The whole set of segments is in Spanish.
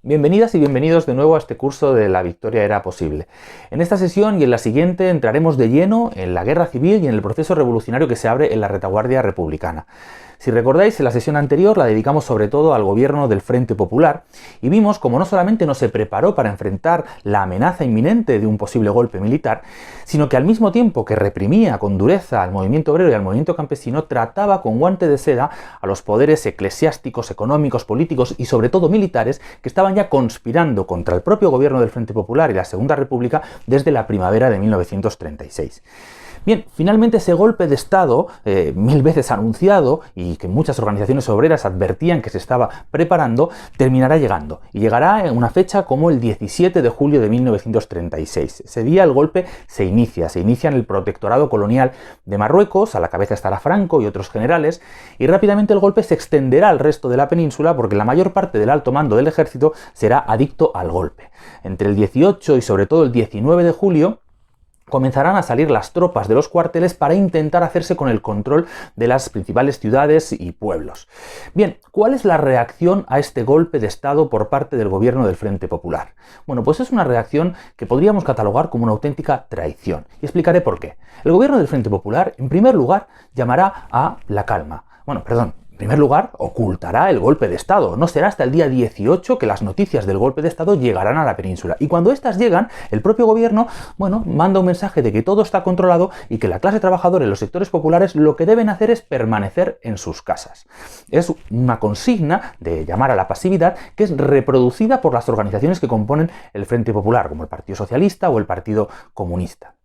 Bienvenidas y bienvenidos de nuevo a este curso de La victoria era posible. En esta sesión y en la siguiente entraremos de lleno en la guerra civil y en el proceso revolucionario que se abre en la retaguardia republicana. Si recordáis, en la sesión anterior la dedicamos sobre todo al gobierno del Frente Popular y vimos cómo no solamente no se preparó para enfrentar la amenaza inminente de un posible golpe militar, sino que al mismo tiempo que reprimía con dureza al movimiento obrero y al movimiento campesino, trataba con guante de seda a los poderes eclesiásticos, económicos, políticos y sobre todo militares que estaban ya conspirando contra el propio gobierno del Frente Popular y la Segunda República desde la primavera de 1936. Bien, finalmente ese golpe de Estado, mil veces anunciado y que muchas organizaciones obreras advertían que se estaba preparando, terminará llegando. Y llegará en una fecha como el 17 de julio de 1936. Ese día el golpe se inicia en el protectorado colonial de Marruecos, a la cabeza estará Franco y otros generales, y rápidamente el golpe se extenderá al resto de la península porque la mayor parte del alto mando del ejército será adicto al golpe. Entre el 18 y sobre todo el 19 de julio, comenzarán a salir las tropas de los cuarteles para intentar hacerse con el control de las principales ciudades y pueblos. Bien, ¿cuál es la reacción a este golpe de Estado por parte del gobierno del Frente Popular? Bueno, pues es una reacción que podríamos catalogar como una auténtica traición. Y explicaré por qué. El gobierno del Frente Popular, en primer lugar, llamará a la calma. En primer lugar, ocultará el golpe de Estado. No será hasta el día 18 que las noticias del golpe de Estado llegarán a la península. Y cuando éstas llegan, el propio gobierno, manda un mensaje de que todo está controlado y que la clase trabajadora y los sectores populares lo que deben hacer es permanecer en sus casas. Es una consigna de llamar a la pasividad que es reproducida por las organizaciones que componen el Frente Popular, como el Partido Socialista o el Partido Comunista.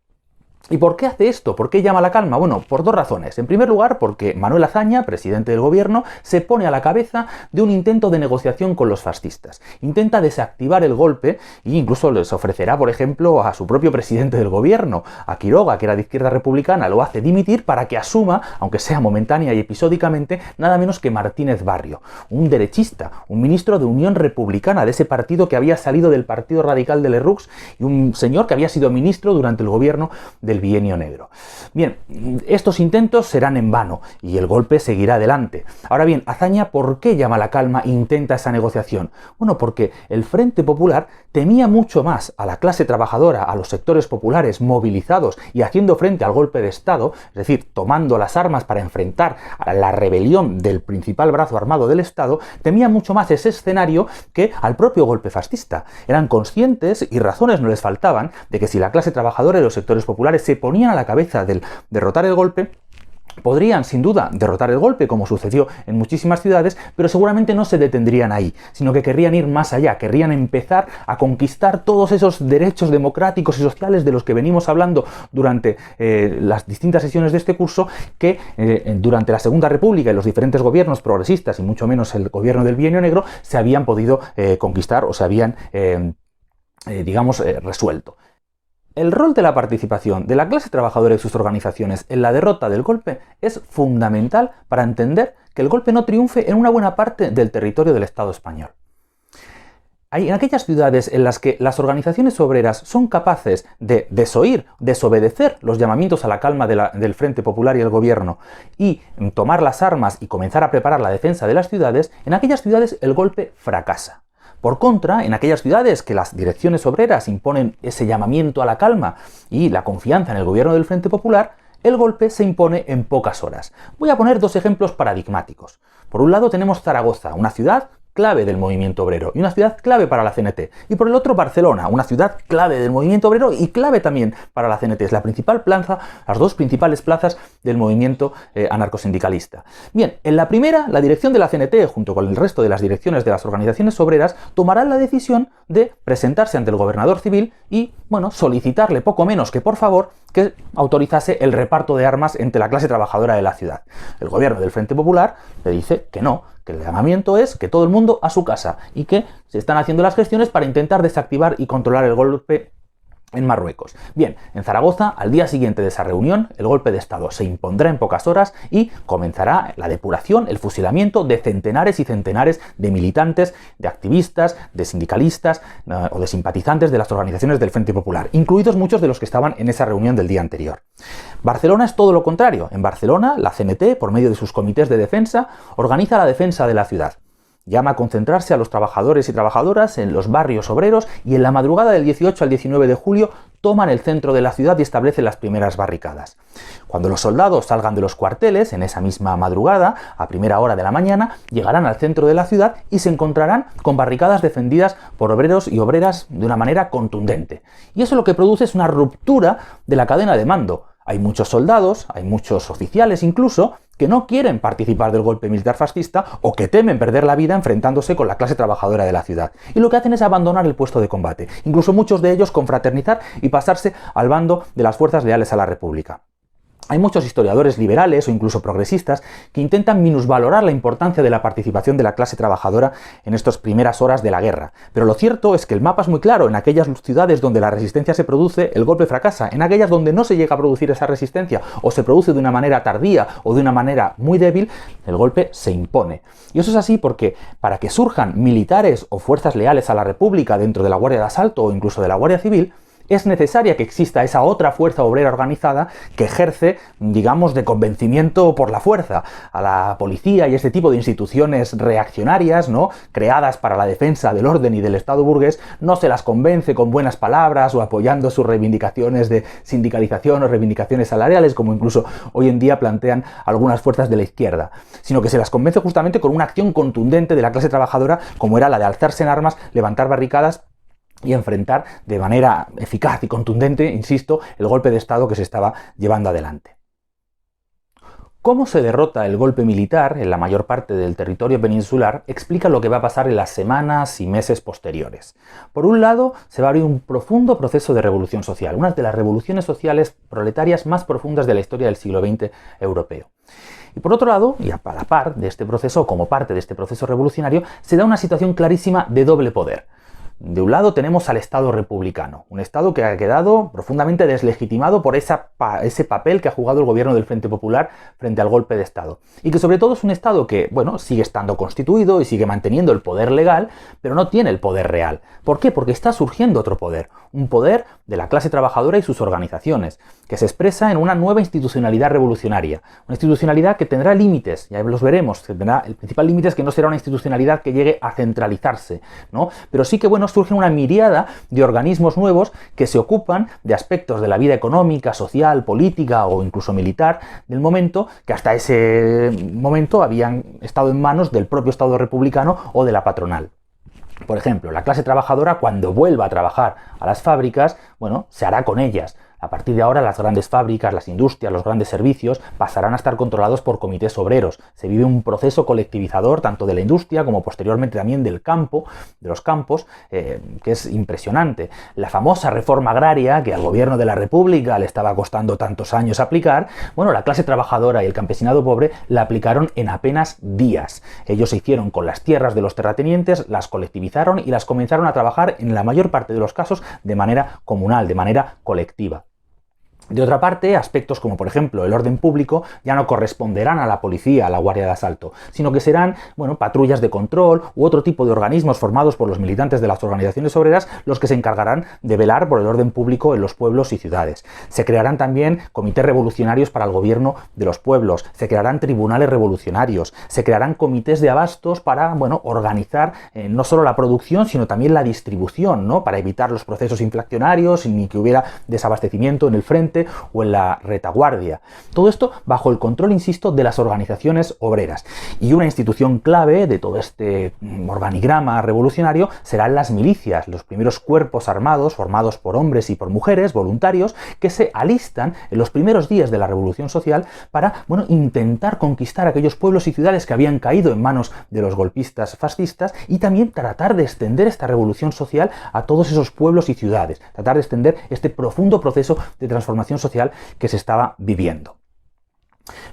¿Y por qué hace esto? ¿Por qué llama a la calma? Bueno, por dos razones. En primer lugar, porque Manuel Azaña, presidente del gobierno, se pone a la cabeza de un intento de negociación con los fascistas. Intenta desactivar el golpe e incluso les ofrecerá, por ejemplo, a su propio presidente del gobierno, a Quiroga, que era de izquierda republicana, lo hace dimitir para que asuma, aunque sea momentánea y episódicamente, nada menos que Martínez Barrio, un derechista, un ministro de Unión Republicana, de ese partido que había salido del Partido Radical de Lerroux y un señor que había sido ministro durante el gobierno del Bienio Negro. Bien, estos intentos serán en vano y el golpe seguirá adelante. Ahora bien, Azaña, ¿por qué llama a la calma e intenta esa negociación? Bueno, porque el Frente Popular temía mucho más a la clase trabajadora, a los sectores populares movilizados y haciendo frente al golpe de Estado, es decir, tomando las armas para enfrentar a la rebelión del principal brazo armado del Estado, temía mucho más ese escenario que al propio golpe fascista. Eran conscientes y razones no les faltaban de que si la clase trabajadora y los sectores populares se ponían a la cabeza del derrotar el golpe, podrían sin duda derrotar el golpe, como sucedió en muchísimas ciudades, pero seguramente no se detendrían ahí, sino que querrían ir más allá, querrían empezar a conquistar todos esos derechos democráticos y sociales de los que venimos hablando durante las distintas sesiones de este curso, que durante la Segunda República y los diferentes gobiernos progresistas, y mucho menos el gobierno del Bienio Negro, se habían podido conquistar o se habían, resuelto. El rol de la participación de la clase trabajadora y sus organizaciones en la derrota del golpe es fundamental para entender que el golpe no triunfe en una buena parte del territorio del Estado español. En aquellas ciudades en las que las organizaciones obreras son capaces de desobedecer los llamamientos a la calma del Frente Popular y el gobierno y tomar las armas y comenzar a preparar la defensa de las ciudades, en aquellas ciudades el golpe fracasa. Por contra, en aquellas ciudades que las direcciones obreras imponen ese llamamiento a la calma y la confianza en el gobierno del Frente Popular, el golpe se impone en pocas horas. Voy a poner dos ejemplos paradigmáticos. Por un lado tenemos Zaragoza, una ciudad clave del movimiento obrero y una ciudad clave para la CNT. Y por el otro Barcelona, una ciudad clave del movimiento obrero y clave también para la CNT. Es la principal plaza, las dos principales plazas del movimiento anarcosindicalista. Bien, en la primera, la dirección de la CNT, junto con el resto de las direcciones de las organizaciones obreras, tomarán la decisión de presentarse ante el gobernador civil y, solicitarle poco menos que por favor que autorizase el reparto de armas entre la clase trabajadora de la ciudad. El gobierno del Frente Popular le dice que no, que el llamamiento es que todo el mundo a su casa y que se están haciendo las gestiones para intentar desactivar y controlar el golpe en Marruecos. Bien, en Zaragoza, al día siguiente de esa reunión, el golpe de Estado se impondrá en pocas horas y comenzará la depuración, el fusilamiento de centenares y centenares de militantes, de activistas, de sindicalistas o de simpatizantes de las organizaciones del Frente Popular, incluidos muchos de los que estaban en esa reunión del día anterior. Barcelona es todo lo contrario. En Barcelona, la CNT, por medio de sus comités de defensa, organiza la defensa de la ciudad. Llama a concentrarse a los trabajadores y trabajadoras en los barrios obreros y en la madrugada del 18 al 19 de julio toman el centro de la ciudad y establecen las primeras barricadas. Cuando los soldados salgan de los cuarteles, en esa misma madrugada, a primera hora de la mañana, llegarán al centro de la ciudad y se encontrarán con barricadas defendidas por obreros y obreras de una manera contundente. Y eso lo que produce es una ruptura de la cadena de mando. Hay muchos soldados, hay muchos oficiales incluso, que no quieren participar del golpe militar fascista o que temen perder la vida enfrentándose con la clase trabajadora de la ciudad. Y lo que hacen es abandonar el puesto de combate, incluso muchos de ellos confraternizar y pasarse al bando de las fuerzas leales a la República. Hay muchos historiadores liberales o incluso progresistas que intentan minusvalorar la importancia de la participación de la clase trabajadora en estas primeras horas de la guerra. Pero lo cierto es que el mapa es muy claro. En aquellas ciudades donde la resistencia se produce, el golpe fracasa. En aquellas donde no se llega a producir esa resistencia o se produce de una manera tardía o de una manera muy débil, el golpe se impone. Y eso es así porque para que surjan militares o fuerzas leales a la República dentro de la Guardia de Asalto o incluso de la Guardia Civil, es necesaria que exista esa otra fuerza obrera organizada que ejerce, digamos, de convencimiento por la fuerza a la policía y este tipo de instituciones reaccionarias, ¿no?, creadas para la defensa del orden y del Estado burgués. No se las convence con buenas palabras o apoyando sus reivindicaciones de sindicalización o reivindicaciones salariales, como incluso hoy en día plantean algunas fuerzas de la izquierda, sino que se las convence justamente con una acción contundente de la clase trabajadora, como era la de alzarse en armas, levantar barricadas y enfrentar de manera eficaz y contundente, insisto, el golpe de Estado que se estaba llevando adelante. Cómo se derrota el golpe militar en la mayor parte del territorio peninsular explica lo que va a pasar en las semanas y meses posteriores. Por un lado, se va a abrir un profundo proceso de revolución social, una de las revoluciones sociales proletarias más profundas de la historia del siglo XX europeo. Y por otro lado, y a la par de este proceso, como parte de este proceso revolucionario, se da una situación clarísima de doble poder. De un lado tenemos al Estado republicano, un Estado que ha quedado profundamente deslegitimado por ese papel que ha jugado el gobierno del Frente Popular frente al golpe de Estado. Y que sobre todo es un Estado que, bueno, sigue estando constituido y sigue manteniendo el poder legal, pero no tiene el poder real. ¿Por qué? Porque está surgiendo otro poder, un poder de la clase trabajadora y sus organizaciones, que se expresa en una nueva institucionalidad revolucionaria. Una institucionalidad que tendrá límites, ya los veremos, el principal límite es que no será una institucionalidad que llegue a centralizarse, ¿no? Pero sí que, bueno, surge una miríada de organismos nuevos que se ocupan de aspectos de la vida económica, social, política o incluso militar del momento, que hasta ese momento habían estado en manos del propio Estado republicano o de la patronal. Por ejemplo, la clase trabajadora, cuando vuelva a trabajar a las fábricas, bueno, se hará con ellas. A partir de ahora, las grandes fábricas, las industrias, los grandes servicios pasarán a estar controlados por comités obreros. Se vive un proceso colectivizador tanto de la industria como posteriormente también del campo, de los campos, que es impresionante. La famosa reforma agraria que al gobierno de la República le estaba costando tantos años aplicar, bueno, la clase trabajadora y el campesinado pobre la aplicaron en apenas días. Ellos se hicieron con las tierras de los terratenientes, las colectivizaron y las comenzaron a trabajar en la mayor parte de los casos de manera comunal, de manera colectiva. De otra parte, aspectos como por ejemplo el orden público ya no corresponderán a la policía, a la Guardia de Asalto, sino que serán, bueno, patrullas de control u otro tipo de organismos formados por los militantes de las organizaciones obreras los que se encargarán de velar por el orden público en los pueblos y ciudades. Se crearán también comités revolucionarios para el gobierno de los pueblos, se crearán tribunales revolucionarios, se crearán comités de abastos para, bueno, organizar no solo la producción sino también la distribución, ¿no?, para evitar los procesos inflacionarios ni que hubiera desabastecimiento en el frente o en la retaguardia. Todo esto bajo el control, insisto, de las organizaciones obreras. Y una institución clave de todo este organigrama revolucionario serán las milicias, los primeros cuerpos armados formados por hombres y por mujeres voluntarios que se alistan en los primeros días de la Revolución Social para, bueno, intentar conquistar aquellos pueblos y ciudades que habían caído en manos de los golpistas fascistas y también tratar de extender esta revolución social a todos esos pueblos y ciudades, tratar de extender este profundo proceso de transformación social que se estaba viviendo.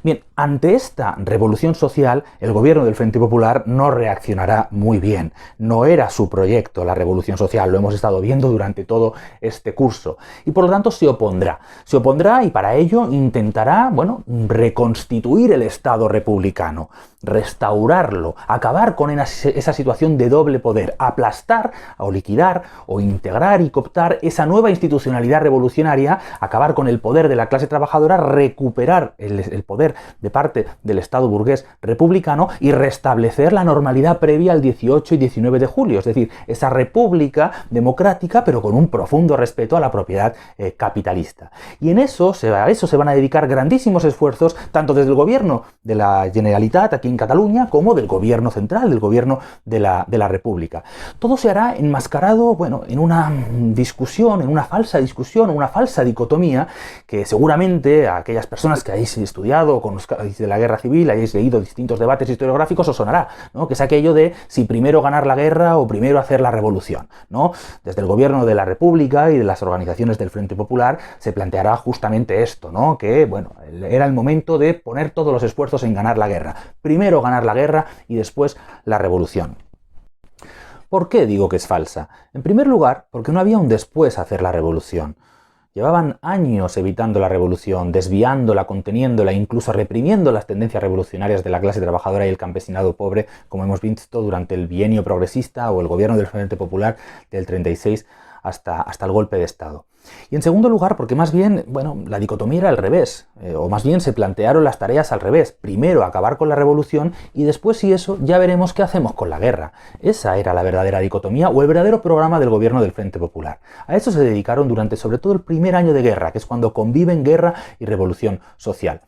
Bien, ante esta revolución social, el gobierno del Frente Popular no reaccionará muy bien. No era su proyecto la revolución social, lo hemos estado viendo durante todo este curso. Y por lo tanto se opondrá. Se opondrá y para ello intentará, bueno, reconstituir el Estado republicano, restaurarlo, acabar con esa situación de doble poder, aplastar o liquidar o integrar y cooptar esa nueva institucionalidad revolucionaria, acabar con el poder de la clase trabajadora, recuperar el el poder de parte del Estado burgués republicano y restablecer la normalidad previa al 18 y 19 de julio, es decir, esa república democrática pero con un profundo respeto a la propiedad capitalista. Y a eso se van a dedicar grandísimos esfuerzos tanto desde el gobierno de la Generalitat aquí en Cataluña como del gobierno central, del gobierno de la República. Todo se hará enmascarado, bueno, en una discusión, en una falsa discusión, una falsa dicotomía que seguramente a aquellas personas que hayáis estudiado o conozcáis de la guerra civil, hayáis leído distintos debates historiográficos, os sonará, ¿no? Que es aquello de si primero ganar la guerra o primero hacer la revolución, ¿no? Desde el gobierno de la República y de las organizaciones del Frente Popular se planteará justamente esto, ¿no? Que, bueno, era el momento de poner todos los esfuerzos en ganar la guerra. Primero ganar la guerra y después la revolución. ¿Por qué digo que es falsa? En primer lugar, porque no había un después a hacer la revolución. Llevaban años evitando la revolución, desviándola, conteniéndola, incluso reprimiendo las tendencias revolucionarias de la clase trabajadora y el campesinado pobre, como hemos visto durante el bienio progresista o el gobierno del Frente Popular del 36 hasta el golpe de Estado. Y en segundo lugar, porque más bien, bueno, la dicotomía era al revés, o más bien se plantearon las tareas al revés. Primero acabar con la revolución y después, si eso, ya veremos qué hacemos con la guerra. Esa era la verdadera dicotomía o el verdadero programa del gobierno del Frente Popular. A eso se dedicaron durante sobre todo el primer año de guerra, que es cuando conviven guerra y revolución social.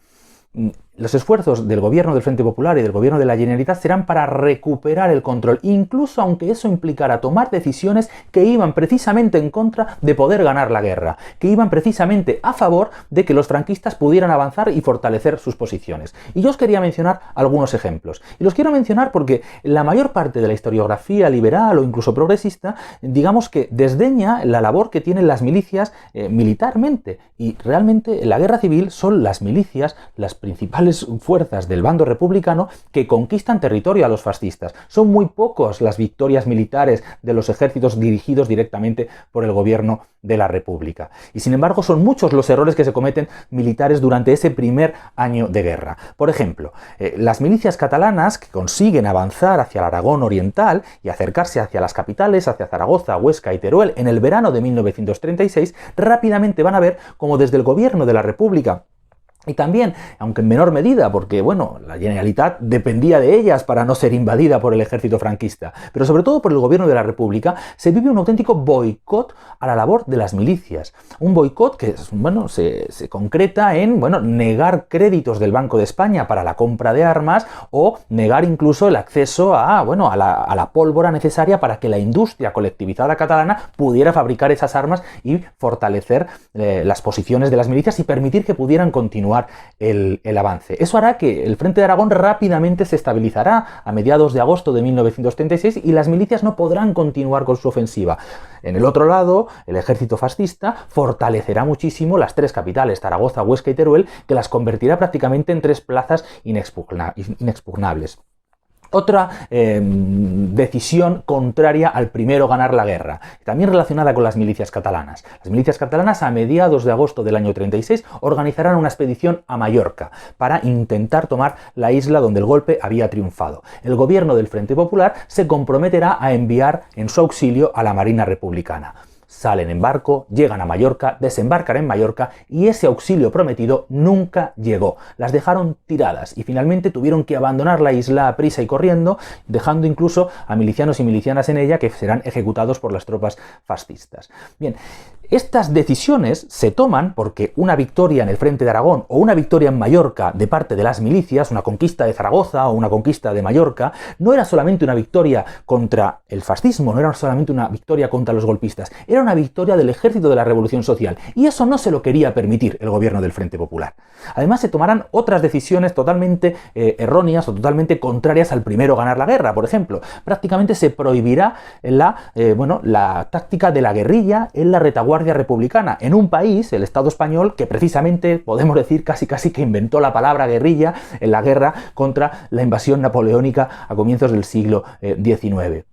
Los esfuerzos del gobierno del Frente Popular y del gobierno de la Generalitat serán para recuperar el control, incluso aunque eso implicara tomar decisiones que iban precisamente en contra de poder ganar la guerra, que iban precisamente a favor de que los franquistas pudieran avanzar y fortalecer sus posiciones. Y yo os quería mencionar algunos ejemplos. Y los quiero mencionar porque la mayor parte de la historiografía liberal o incluso progresista, digamos que desdeña la labor que tienen las milicias militarmente. Y realmente en la guerra civil son las milicias las principales fuerzas del bando republicano que conquistan territorio a los fascistas. Son muy pocos las victorias militares de los ejércitos dirigidos directamente por el gobierno de la República. Y sin embargo son muchos los errores que se cometen militares durante ese primer año de guerra. Por ejemplo, las milicias catalanas que consiguen avanzar hacia el Aragón oriental y acercarse hacia las capitales, hacia Zaragoza, Huesca y Teruel en el verano de 1936, rápidamente van a ver cómo desde el gobierno de la República y también, aunque en menor medida, porque bueno, la Generalitat dependía de ellas para no ser invadida por el ejército franquista, pero sobre todo por el gobierno de la República, se vive un auténtico boicot a la labor de las milicias. Un boicot que, bueno, se concreta en, bueno, negar créditos del Banco de España para la compra de armas o negar incluso el acceso a, bueno, a la pólvora necesaria para que la industria colectivizada catalana pudiera fabricar esas armas y fortalecer las posiciones de las milicias y permitir que pudieran continuar el avance. Eso hará que el Frente de Aragón rápidamente se estabilizará a mediados de agosto de 1936 y las milicias no podrán continuar con su ofensiva. En el otro lado, el ejército fascista fortalecerá muchísimo las tres capitales, Zaragoza, Huesca y Teruel, que las convertirá prácticamente en tres plazas inexpugnables. Otra decisión contraria al primero ganar la guerra, también relacionada con las milicias catalanas. Las milicias catalanas a mediados de agosto del año 36 organizarán una expedición a Mallorca para intentar tomar la isla donde el golpe había triunfado. El gobierno del Frente Popular se comprometerá a enviar en su auxilio a la Marina Republicana. Salen en barco, llegan a Mallorca, desembarcan en Mallorca y ese auxilio prometido nunca llegó. Las dejaron tiradas y finalmente tuvieron que abandonar la isla a prisa y corriendo, dejando incluso a milicianos y milicianas en ella que serán ejecutados por las tropas fascistas. Bien, estas decisiones se toman porque una victoria en el Frente de Aragón o una victoria en Mallorca de parte de las milicias, una conquista de Zaragoza o una conquista de Mallorca, no era solamente una victoria contra el fascismo, no era solamente una victoria contra los golpistas, era una victoria del ejército de la Revolución Social y eso no se lo quería permitir el gobierno del Frente Popular. Además se tomarán otras decisiones totalmente erróneas o totalmente contrarias al primero ganar la guerra. Por ejemplo, prácticamente se prohibirá la táctica de la guerrilla en la retaguardia republicana, en un país, el Estado español, que precisamente podemos decir casi que inventó la palabra guerrilla en la guerra contra la invasión napoleónica a comienzos del siglo XIX.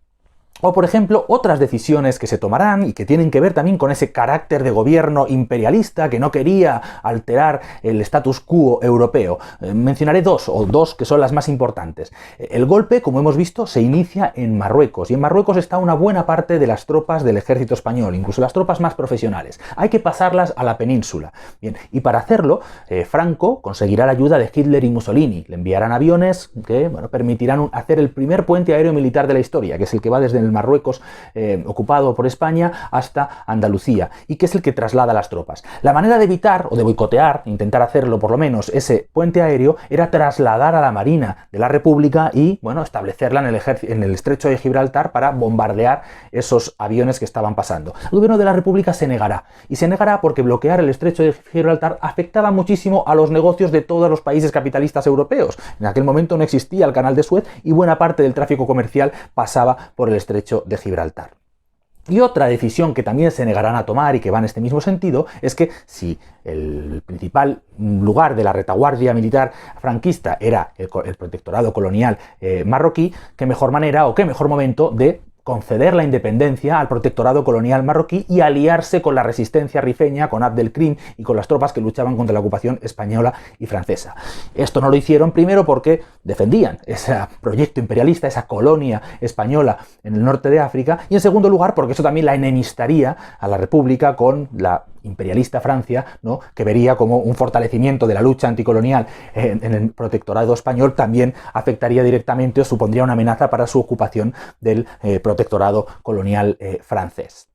O, por ejemplo, otras decisiones que se tomarán y que tienen que ver también con ese carácter de gobierno imperialista que no quería alterar el status quo europeo. Mencionaré dos que son las más importantes. El golpe, como hemos visto, se inicia en Marruecos, y en Marruecos está una buena parte de las tropas del ejército español, incluso las tropas más profesionales. Hay que pasarlas a la península. Bien, y para hacerlo, Franco conseguirá la ayuda de Hitler y Mussolini. Le enviarán aviones que permitirán hacer el primer puente aéreo militar de la historia, que es el que va desde el Marruecos ocupado por España hasta Andalucía, y que es el que traslada las tropas. La manera de evitar o de boicotear, intentar hacerlo por lo menos, ese puente aéreo era trasladar a la Marina de la República y, bueno, establecerla en el estrecho de Gibraltar para bombardear esos aviones que estaban pasando. El gobierno de la República se negará, y se negará porque bloquear el estrecho de Gibraltar afectaba muchísimo a los negocios de todos los países capitalistas europeos. En aquel momento no existía el canal de Suez y buena parte del tráfico comercial pasaba por el estrecho de Gibraltar. Y otra decisión que también se negarán a tomar y que va en este mismo sentido es que si el principal lugar de la retaguardia militar franquista era el protectorado colonial marroquí, qué mejor manera o qué mejor momento de conceder la independencia al protectorado colonial marroquí y aliarse con la resistencia rifeña, con Abdelkrim y con las tropas que luchaban contra la ocupación española y francesa. Esto no lo hicieron primero porque defendían ese proyecto imperialista, esa colonia española en el norte de África, y en segundo lugar porque eso también la enemistaría a la República con la imperialista Francia, ¿no?, que vería como un fortalecimiento de la lucha anticolonial en el protectorado español también afectaría directamente o supondría una amenaza para su ocupación del protectorado colonial francés.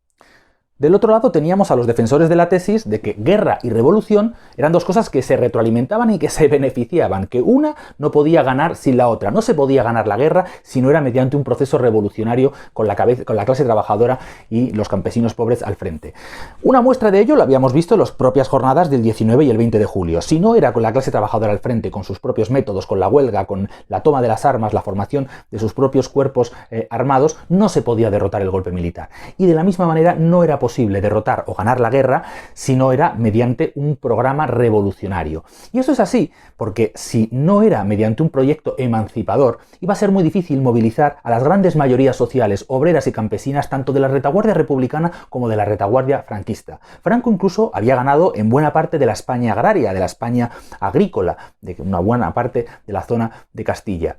Del otro lado teníamos a los defensores de la tesis de que guerra y revolución eran dos cosas que se retroalimentaban y que se beneficiaban, que una no podía ganar sin la otra. No se podía ganar la guerra si no era mediante un proceso revolucionario con la clase trabajadora y los campesinos pobres al frente. Una muestra de ello lo habíamos visto en las propias jornadas del 19 y el 20 de julio. Si no era con la clase trabajadora al frente, con sus propios métodos, con la huelga, con la toma de las armas, la formación de sus propios cuerpos armados, no se podía derrotar el golpe militar. Y de la misma manera no era posible derrotar o ganar la guerra si no era mediante un programa revolucionario. Y eso es así porque si no era mediante un proyecto emancipador, iba a ser muy difícil movilizar a las grandes mayorías sociales, obreras y campesinas, tanto de la retaguardia republicana como de la retaguardia franquista. Franco incluso había ganado en buena parte de la España agraria, de la España agrícola, de una buena parte de la zona de Castilla.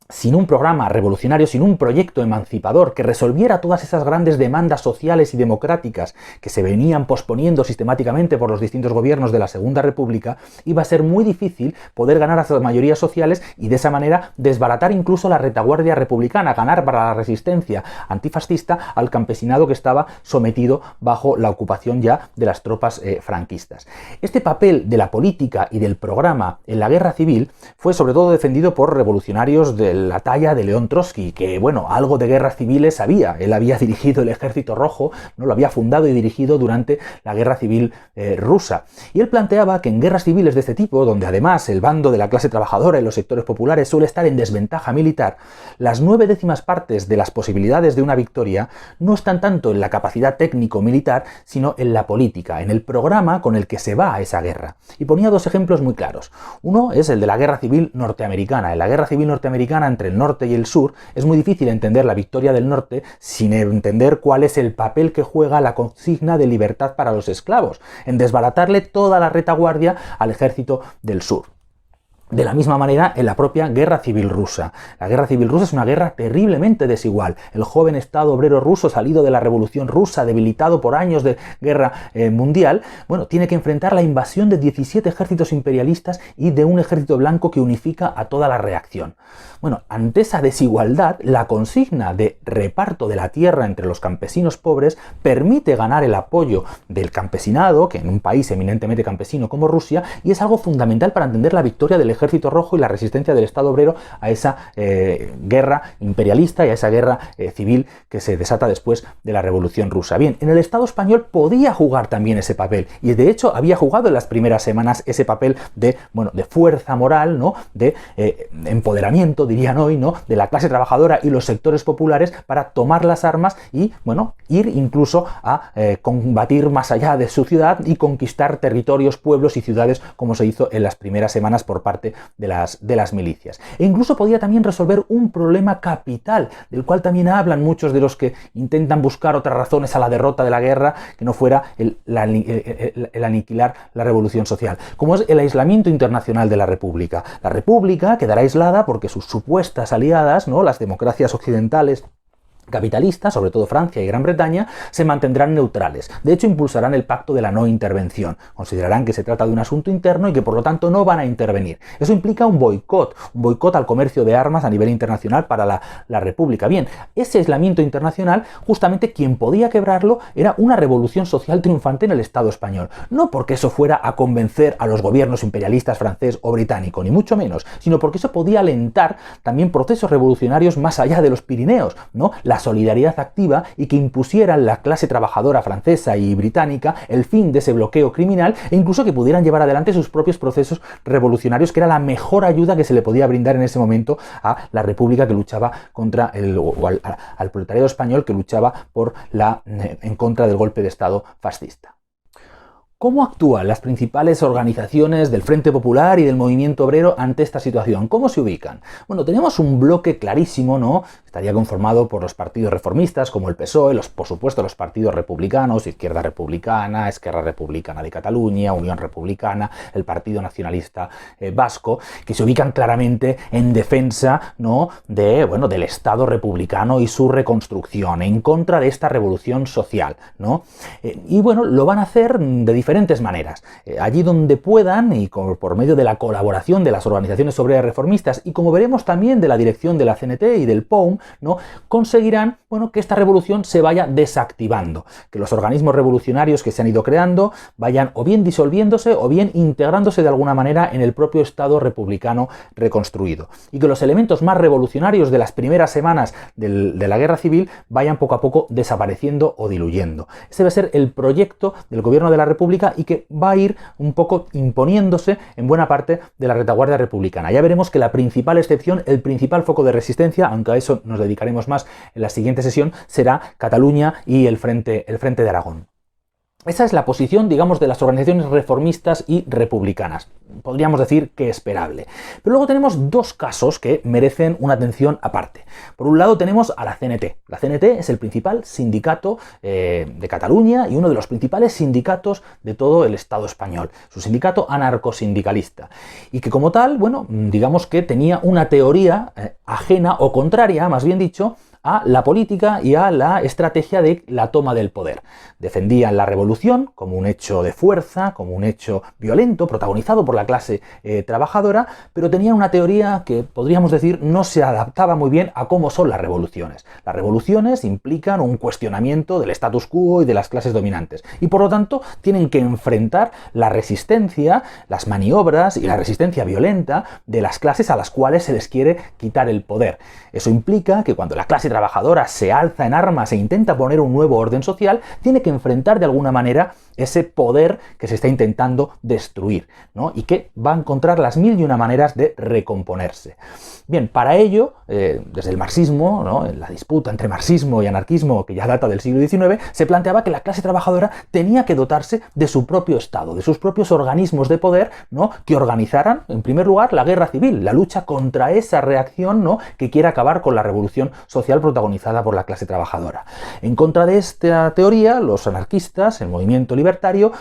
Sin un programa revolucionario, sin un proyecto emancipador que resolviera todas esas grandes demandas sociales y democráticas que se venían posponiendo sistemáticamente por los distintos gobiernos de la Segunda República, iba a ser muy difícil poder ganar a las mayorías sociales y de esa manera desbaratar incluso la retaguardia republicana, ganar para la resistencia antifascista al campesinado que estaba sometido bajo la ocupación ya de las tropas franquistas. Este papel de la política y del programa en la guerra civil fue sobre todo defendido por revolucionarios de la talla de León Trotsky, que, bueno, algo de guerras civiles sabía. Él había dirigido el Ejército Rojo, ¿no?, lo había fundado y dirigido durante la Guerra Civil rusa. Y él planteaba que en guerras civiles de este tipo, donde además el bando de la clase trabajadora y los sectores populares suele estar en desventaja militar, las 9/10 partes de las posibilidades de una victoria no están tanto en la capacidad técnico-militar, sino en la política, en el programa con el que se va a esa guerra. Y ponía dos ejemplos muy claros. Uno es el de la Guerra Civil norteamericana. En la Guerra Civil norteamericana, entre el norte y el sur, es muy difícil entender la victoria del norte sin entender cuál es el papel que juega la consigna de libertad para los esclavos, en desbaratarle toda la retaguardia al ejército del sur. De la misma manera, en la propia Guerra Civil rusa. La Guerra Civil rusa es una guerra terriblemente desigual. El joven Estado obrero ruso, salido de la Revolución rusa, debilitado por años de guerra mundial, bueno, tiene que enfrentar la invasión de 17 ejércitos imperialistas y de un ejército blanco que unifica a toda la reacción. Bueno, ante esa desigualdad, la consigna de reparto de la tierra entre los campesinos pobres permite ganar el apoyo del campesinado, que en un país eminentemente campesino como Rusia, y es algo fundamental para entender la victoria del Ejército Rojo y la resistencia del Estado obrero a esa guerra imperialista y a esa guerra civil que se desata después de la Revolución Rusa. Bien, en el Estado español podía jugar también ese papel, y de hecho había jugado en las primeras semanas ese papel de, bueno, de fuerza moral, ¿no?, de empoderamiento, dirían hoy, ¿no?, de la clase trabajadora y los sectores populares para tomar las armas y, bueno, ir incluso a combatir más allá de su ciudad y conquistar territorios, pueblos y ciudades, como se hizo en las primeras semanas por parte parte de las milicias. E incluso podía también resolver un problema capital, del cual también hablan muchos de los que intentan buscar otras razones a la derrota de la guerra, que no fuera el aniquilar la revolución social, como es el aislamiento internacional de la República. La República quedará aislada porque sus supuestas aliadas, ¿no?, las democracias occidentales capitalistas, sobre todo Francia y Gran Bretaña, se mantendrán neutrales. De hecho, impulsarán el pacto de la no intervención. Considerarán que se trata de un asunto interno y que por lo tanto no van a intervenir. Eso implica un boicot al comercio de armas a nivel internacional para la República. Bien, ese aislamiento internacional, justamente quien podía quebrarlo era una revolución social triunfante en el Estado español. No porque eso fuera a convencer a los gobiernos imperialistas francés o británico, ni mucho menos, sino porque eso podía alentar también procesos revolucionarios más allá de los Pirineos, ¿no? La solidaridad activa y que impusieran la clase trabajadora francesa y británica el fin de ese bloqueo criminal e incluso que pudieran llevar adelante sus propios procesos revolucionarios, que era la mejor ayuda que se le podía brindar en ese momento a la República que luchaba contra al proletariado español que luchaba en contra del golpe de Estado fascista. ¿Cómo actúan las principales organizaciones del Frente Popular y del Movimiento Obrero ante esta situación? ¿Cómo se ubican? Bueno, tenemos un bloque clarísimo, ¿no? Estaría conformado por los partidos reformistas como el PSOE, por supuesto los partidos republicanos, Izquierda Republicana, Esquerra Republicana de Cataluña, Unión Republicana, el Partido Nacionalista Vasco, que se ubican claramente en defensa, ¿no?, del Estado republicano y su reconstrucción, en contra de esta revolución social, ¿no? Y bueno, lo van a hacer de diferentes maneras. Allí donde puedan y por medio de la colaboración de las organizaciones obreras reformistas y, como veremos, también de la dirección de la CNT y del POUM, ¿no?, conseguirán, bueno, que esta revolución se vaya desactivando, que los organismos revolucionarios que se han ido creando vayan o bien disolviéndose o bien integrándose de alguna manera en el propio Estado republicano reconstruido, y que los elementos más revolucionarios de las primeras semanas de la guerra civil vayan poco a poco desapareciendo o diluyendo. Ese va a ser el proyecto del gobierno de la República y que va a ir un poco imponiéndose en buena parte de la retaguardia republicana. Ya veremos que la principal excepción, el principal foco de resistencia, aunque a eso nos dedicaremos más en la siguiente sesión, será Cataluña y el Frente de Aragón. Esa es la posición, digamos, de las organizaciones reformistas y republicanas. Podríamos decir que esperable. Pero luego tenemos dos casos que merecen una atención aparte. Por un lado tenemos a la CNT. La CNT es el principal sindicato de Cataluña y uno de los principales sindicatos de todo el Estado español. Es un sindicato anarcosindicalista. Y que como tal, bueno, digamos que tenía una teoría ajena o contraria, más bien dicho, a la política y a la estrategia de la toma del poder. Defendían la revolución como un hecho de fuerza, como un hecho violento, protagonizado por la clase trabajadora, pero tenían una teoría que, podríamos decir, no se adaptaba muy bien a cómo son las revoluciones. Las revoluciones implican un cuestionamiento del status quo y de las clases dominantes, y por lo tanto tienen que enfrentar la resistencia, las maniobras y la resistencia violenta de las clases a las cuales se les quiere quitar el poder. Eso implica que cuando la clase trabajadora se alza en armas e intenta poner un nuevo orden social, tiene que enfrentar de alguna manera ese poder que se está intentando destruir, ¿no?, y que va a encontrar las mil y una maneras de recomponerse. Bien, para ello, desde el marxismo, ¿no?, en la disputa entre marxismo y anarquismo, que ya data del siglo XIX, se planteaba que la clase trabajadora tenía que dotarse de su propio Estado, de sus propios organismos de poder, ¿no?, que organizaran, en primer lugar, la guerra civil, la lucha contra esa reacción, ¿no?, que quiere acabar con la revolución social protagonizada por la clase trabajadora. En contra de esta teoría, los anarquistas, el movimiento libertario,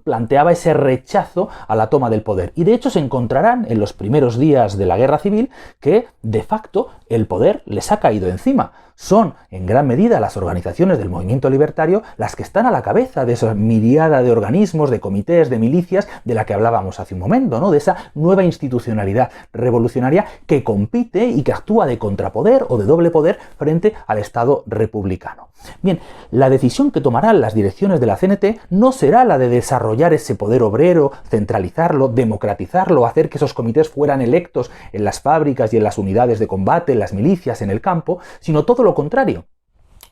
planteaba ese rechazo a la toma del poder. Y de hecho se encontrarán en los primeros días de la guerra civil que, de facto, el poder les ha caído encima. Son, en gran medida, las organizaciones del movimiento libertario las que están a la cabeza de esa miriada de organismos, de comités, de milicias, de la que hablábamos hace un momento, ¿no?, de esa nueva institucionalidad revolucionaria que compite y que actúa de contrapoder o de doble poder frente al Estado republicano. Bien, la decisión que tomarán las direcciones de la CNT no será la de desarrollar ese poder obrero, centralizarlo, democratizarlo, hacer que esos comités fueran electos en las fábricas y en las unidades de combate, en las milicias, en el campo, sino todo lo contrario,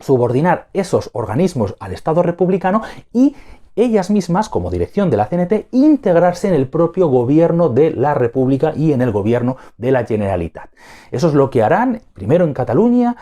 subordinar esos organismos al Estado republicano y ellas mismas, como dirección de la CNT, integrarse en el propio gobierno de la República y en el gobierno de la Generalitat. Eso es lo que harán primero en Cataluña,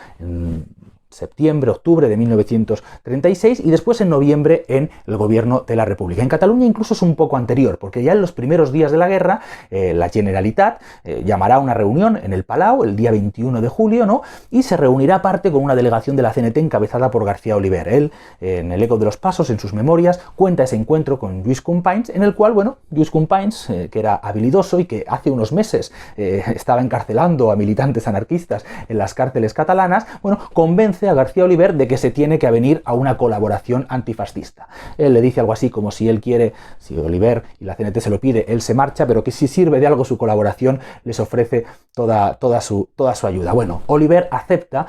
septiembre, octubre de 1936 y después en noviembre en el gobierno de la República. En Cataluña incluso es un poco anterior, porque ya en los primeros días de la guerra la Generalitat llamará una reunión en el Palau el día 21 de julio, ¿no? Y se reunirá aparte con una delegación de la CNT encabezada por García Oliver. Él, en El eco de los pasos, en sus memorias, cuenta ese encuentro con Lluís Companys, en el cual, bueno, Lluís Companys, que era habilidoso y que hace unos meses estaba encarcelando a militantes anarquistas en las cárceles catalanas, bueno, convence a García Oliver de que se tiene que avenir a una colaboración antifascista. Él le dice algo así como si él quiere, si Oliver y la CNT se lo pide, él se marcha, pero que si sirve de algo su colaboración, les ofrece toda su ayuda. Bueno, Oliver acepta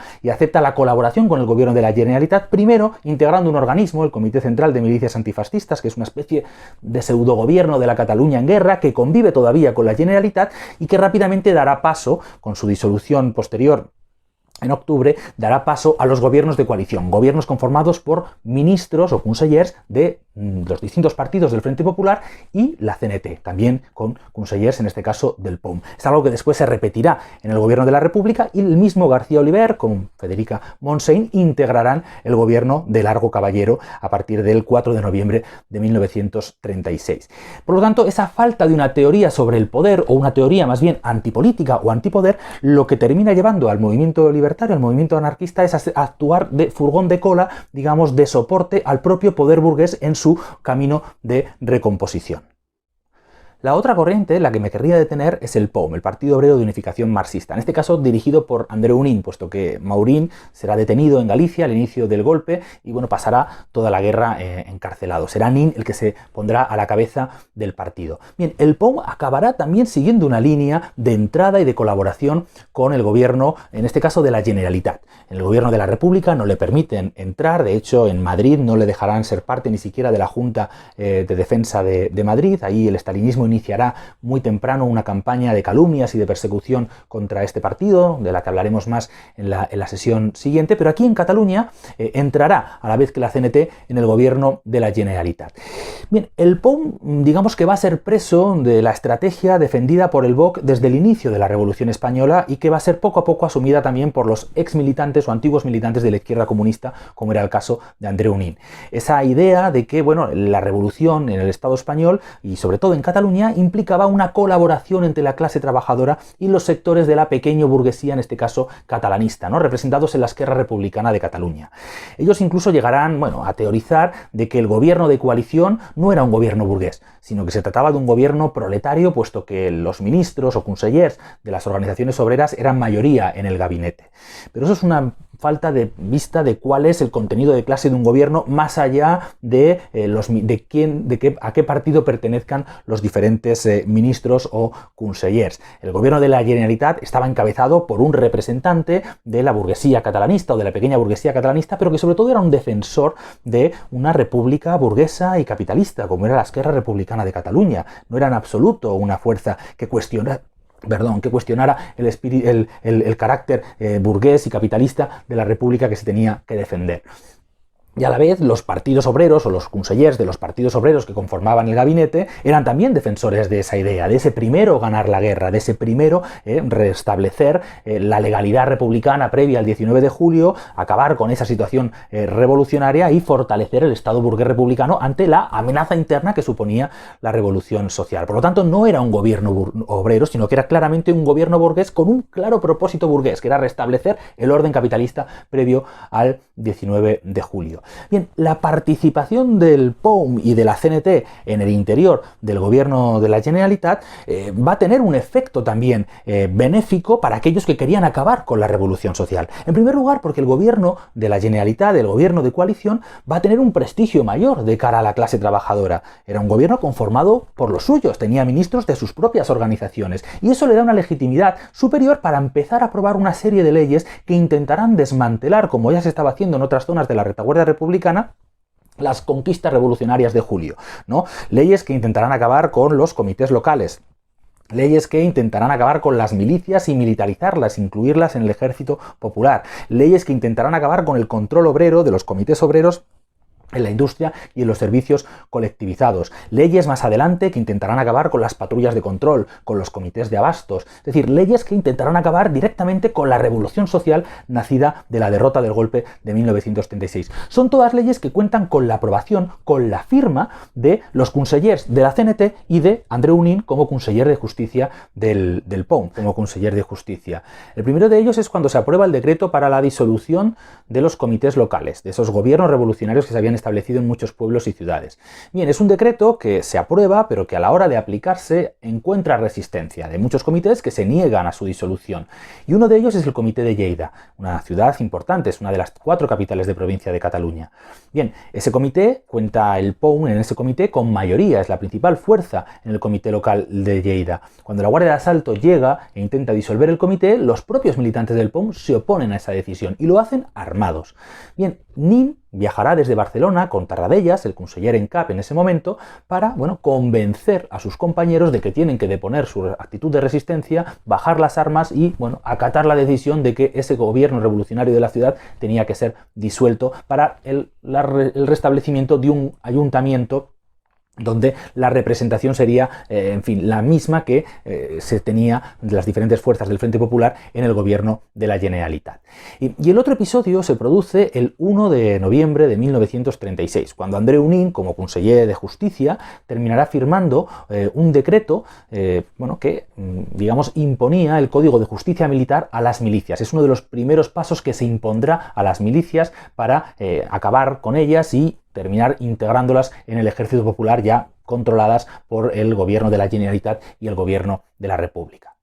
la colaboración con el gobierno de la Generalitat, primero integrando un organismo, el Comité Central de Milicias Antifascistas, que es una especie de pseudogobierno de la Cataluña en guerra, que convive todavía con la Generalitat y que rápidamente dará paso, con su disolución posterior en octubre, dará paso a los gobiernos de coalición, gobiernos conformados por ministros o consellers de los distintos partidos del Frente Popular y la CNT, también con consellers, en este caso, del POUM. Es algo que después se repetirá en el gobierno de la República y el mismo García Oliver, con Federica Montseny, integrarán el gobierno de Largo Caballero a partir del 4 de noviembre de 1936. Por lo tanto, esa falta de una teoría sobre el poder, o una teoría más bien antipolítica o antipoder, lo que termina llevando al movimiento libertario, al movimiento anarquista, es a actuar de furgón de cola, digamos, de soporte al propio poder burgués en su camino de recomposición. La otra corriente, la que me querría detener, es el POUM, el Partido Obrero de Unificación Marxista, en este caso dirigido por Andreu Nin, puesto que Maurín será detenido en Galicia al inicio del golpe y, bueno, pasará toda la guerra encarcelado. Será Nin el que se pondrá a la cabeza del partido. Bien, el POUM acabará también siguiendo una línea de entrada y de colaboración con el gobierno, en este caso de la Generalitat. En el gobierno de la República no le permiten entrar, de hecho en Madrid no le dejarán ser parte ni siquiera de la Junta de Defensa de Madrid. Ahí el estalinismo iniciará muy temprano una campaña de calumnias y de persecución contra este partido, de la que hablaremos más en la sesión siguiente, pero aquí en Cataluña entrará, a la vez que la CNT, en el gobierno de la Generalitat. Bien, el POUM, digamos que va a ser preso de la estrategia defendida por el BOC desde el inicio de la Revolución Española y que va a ser poco a poco asumida también por los ex militantes o antiguos militantes de la izquierda comunista, como era el caso de Andreu Nin. Esa idea de que, bueno, la revolución en el Estado español y sobre todo en Cataluña implicaba una colaboración entre la clase trabajadora y los sectores de la pequeña burguesía, en este caso catalanista, ¿no?, representados en la Esquerra Republicana de Cataluña. Ellos incluso llegarán, bueno, a teorizar de que el gobierno de coalición no era un gobierno burgués, sino que se trataba de un gobierno proletario, puesto que los ministros o consellers de las organizaciones obreras eran mayoría en el gabinete. Pero eso es una falta de vista de cuál es el contenido de clase de un gobierno, más allá de a qué partido pertenezcan los diferentes ministros o consellers. El gobierno de la Generalitat estaba encabezado por un representante de la burguesía catalanista o de la pequeña burguesía catalanista, pero que sobre todo era un defensor de una república burguesa y capitalista, como era la Esquerra Republicana de Cataluña. No era en absoluto una fuerza que cuestionara el carácter burgués y capitalista de la república que se tenía que defender. Y a la vez los partidos obreros o los consellers de los partidos obreros que conformaban el gabinete eran también defensores de esa idea, de ese primero ganar la guerra, de ese primero restablecer la legalidad republicana previa al 19 de julio, acabar con esa situación revolucionaria y fortalecer el Estado burgués republicano ante la amenaza interna que suponía la revolución social. Por lo tanto, no era un gobierno obrero, sino que era claramente un gobierno burgués con un claro propósito burgués, que era restablecer el orden capitalista previo al 19 de julio. Bien, la participación del POUM y de la CNT en el interior del gobierno de la Generalitat va a tener un efecto también benéfico para aquellos que querían acabar con la revolución social. En primer lugar, porque el gobierno de la Generalitat, el gobierno de coalición, va a tener un prestigio mayor de cara a la clase trabajadora. Era un gobierno conformado por los suyos, tenía ministros de sus propias organizaciones, y eso le da una legitimidad superior para empezar a aprobar una serie de leyes que intentarán desmantelar, como ya se estaba haciendo en otras zonas de la retaguardia republicana, las conquistas revolucionarias de julio, ¿no? Leyes que intentarán acabar con los comités locales, leyes que intentarán acabar con las milicias y militarizarlas, incluirlas en el ejército popular, leyes que intentarán acabar con el control obrero de los comités obreros en la industria y en los servicios colectivizados. Leyes más adelante que intentarán acabar con las patrullas de control, con los comités de abastos. Es decir, leyes que intentarán acabar directamente con la revolución social nacida de la derrota del golpe de 1936. Son todas leyes que cuentan con la aprobación, con la firma de los consellers de la CNT y de Andreu Nin como conseller de justicia del POUM, como conseller de justicia. El primero de ellos es cuando se aprueba el decreto para la disolución de los comités locales, de esos gobiernos revolucionarios que se habían establecido en muchos pueblos y ciudades. Bien, es un decreto que se aprueba, pero que a la hora de aplicarse encuentra resistencia de muchos comités que se niegan a su disolución. Y uno de ellos es el Comité de Lleida, una ciudad importante, es una de las 4 capitales de provincia de Cataluña. Bien, ese comité, cuenta el POUM en ese comité con mayoría, es la principal fuerza en el comité local de Lleida. Cuando la Guardia de Asalto llega e intenta disolver el comité, los propios militantes del POUM se oponen a esa decisión y lo hacen armados. Bien, Nin viajará desde Barcelona con Tarradellas, el conseller en cap en ese momento, para, bueno, convencer a sus compañeros de que tienen que deponer su actitud de resistencia, bajar las armas y, bueno, acatar la decisión de que ese gobierno revolucionario de la ciudad tenía que ser disuelto para el restablecimiento de un ayuntamiento donde la representación sería, en fin, la misma que se tenía de las diferentes fuerzas del Frente Popular en el gobierno de la Generalitat. Y el otro episodio se produce el 1 de noviembre de 1936, cuando Andreu Nin, como conseller de Justicia, terminará firmando un decreto bueno, que, digamos, imponía el Código de Justicia Militar a las milicias. Es uno de los primeros pasos que se impondrá a las milicias para acabar con ellas y terminar integrándolas en el ejército popular ya controladas por el gobierno de la Generalitat y el gobierno de la República.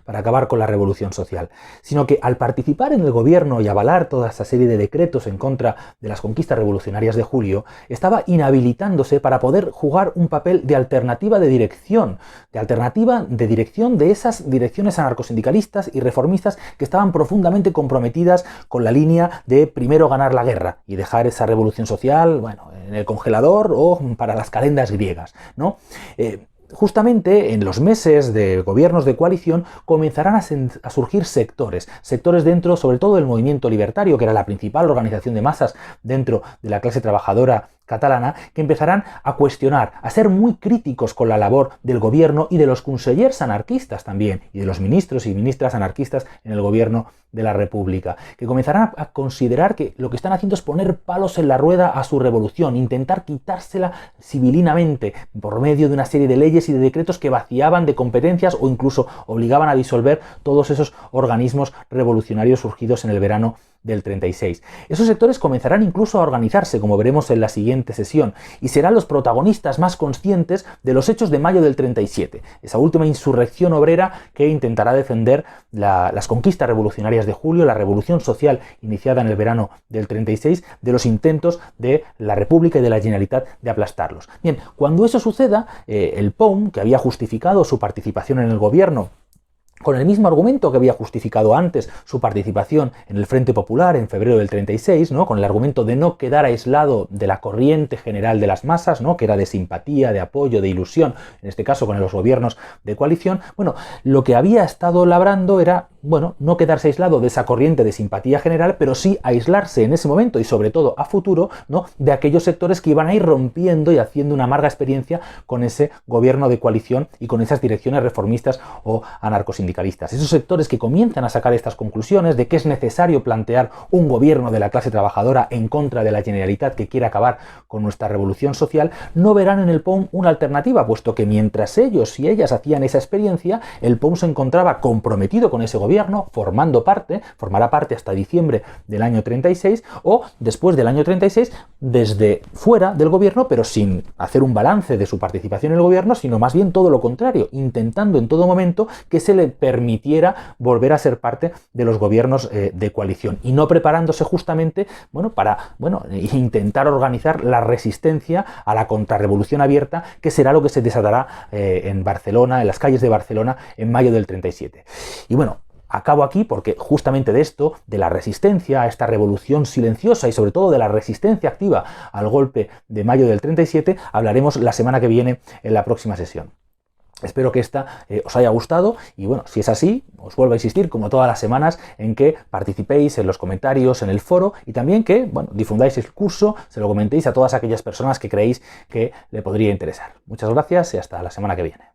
Para acabar con la revolución social, sino que al participar en el gobierno y avalar toda esta serie de decretos en contra de las conquistas revolucionarias de julio, estaba inhabilitándose para poder jugar un papel de alternativa de dirección de esas direcciones anarcosindicalistas y reformistas que estaban profundamente comprometidas con la línea de primero ganar la guerra y dejar esa revolución social, bueno, en el congelador o para las calendas griegas, ¿no? Justamente en los meses de gobiernos de coalición comenzarán a surgir sectores dentro, sobre todo del movimiento libertario, que era la principal organización de masas dentro de la clase trabajadora catalana, que empezarán a cuestionar, a ser muy críticos con la labor del gobierno y de los consellers anarquistas también, y de los ministros y ministras anarquistas en el gobierno de la República, que comenzarán a considerar que lo que están haciendo es poner palos en la rueda a su revolución, intentar quitársela civilinamente por medio de una serie de leyes y de decretos que vaciaban de competencias o incluso obligaban a disolver todos esos organismos revolucionarios surgidos en el verano del 36. Esos sectores comenzarán incluso a organizarse, como veremos en la siguiente sesión, y serán los protagonistas más conscientes de los hechos de mayo del 37, esa última insurrección obrera que intentará defender las conquistas revolucionarias de julio, la revolución social iniciada en el verano del 36, de los intentos de la República y de la Generalitat de aplastarlos. Bien, cuando eso suceda, el POUM, que había justificado su participación en el gobierno con el mismo argumento que había justificado antes su participación en el Frente Popular en febrero del 36, ¿no? Con el argumento de no quedar aislado de la corriente general de las masas, ¿no? Que era de simpatía, de apoyo, de ilusión, en este caso con los gobiernos de coalición. Bueno, lo que había estado labrando era, bueno, no quedarse aislado de esa corriente de simpatía general, pero sí aislarse en ese momento y sobre todo a futuro, ¿no? De aquellos sectores que iban a ir rompiendo y haciendo una amarga experiencia con ese gobierno de coalición y con esas direcciones reformistas o anarcosindicalistas. Esos sectores que comienzan a sacar estas conclusiones de que es necesario plantear un gobierno de la clase trabajadora en contra de la Generalitat que quiere acabar con nuestra revolución social, no verán en el POUM una alternativa, puesto que mientras ellos y ellas hacían esa experiencia, el POUM se encontraba comprometido con ese gobierno, formará parte hasta diciembre del año 36 o después del año 36 desde fuera del gobierno, pero sin hacer un balance de su participación en el gobierno, sino más bien todo lo contrario, intentando en todo momento que se le permitiera volver a ser parte de los gobiernos de coalición y no preparándose justamente, bueno, para, intentar organizar la resistencia a la contrarrevolución abierta, que será lo que se desatará en Barcelona, en las calles de Barcelona, en mayo del 37. Y bueno, acabo aquí porque justamente de esto, de la resistencia a esta revolución silenciosa y sobre todo de la resistencia activa al golpe de mayo del 37, hablaremos la semana que viene en la próxima sesión. Espero que esta os haya gustado y bueno, si es así, os vuelvo a insistir como todas las semanas en que participéis en los comentarios, en el foro y también que, bueno, difundáis el curso, se lo comentéis a todas aquellas personas que creéis que le podría interesar. Muchas gracias y hasta la semana que viene.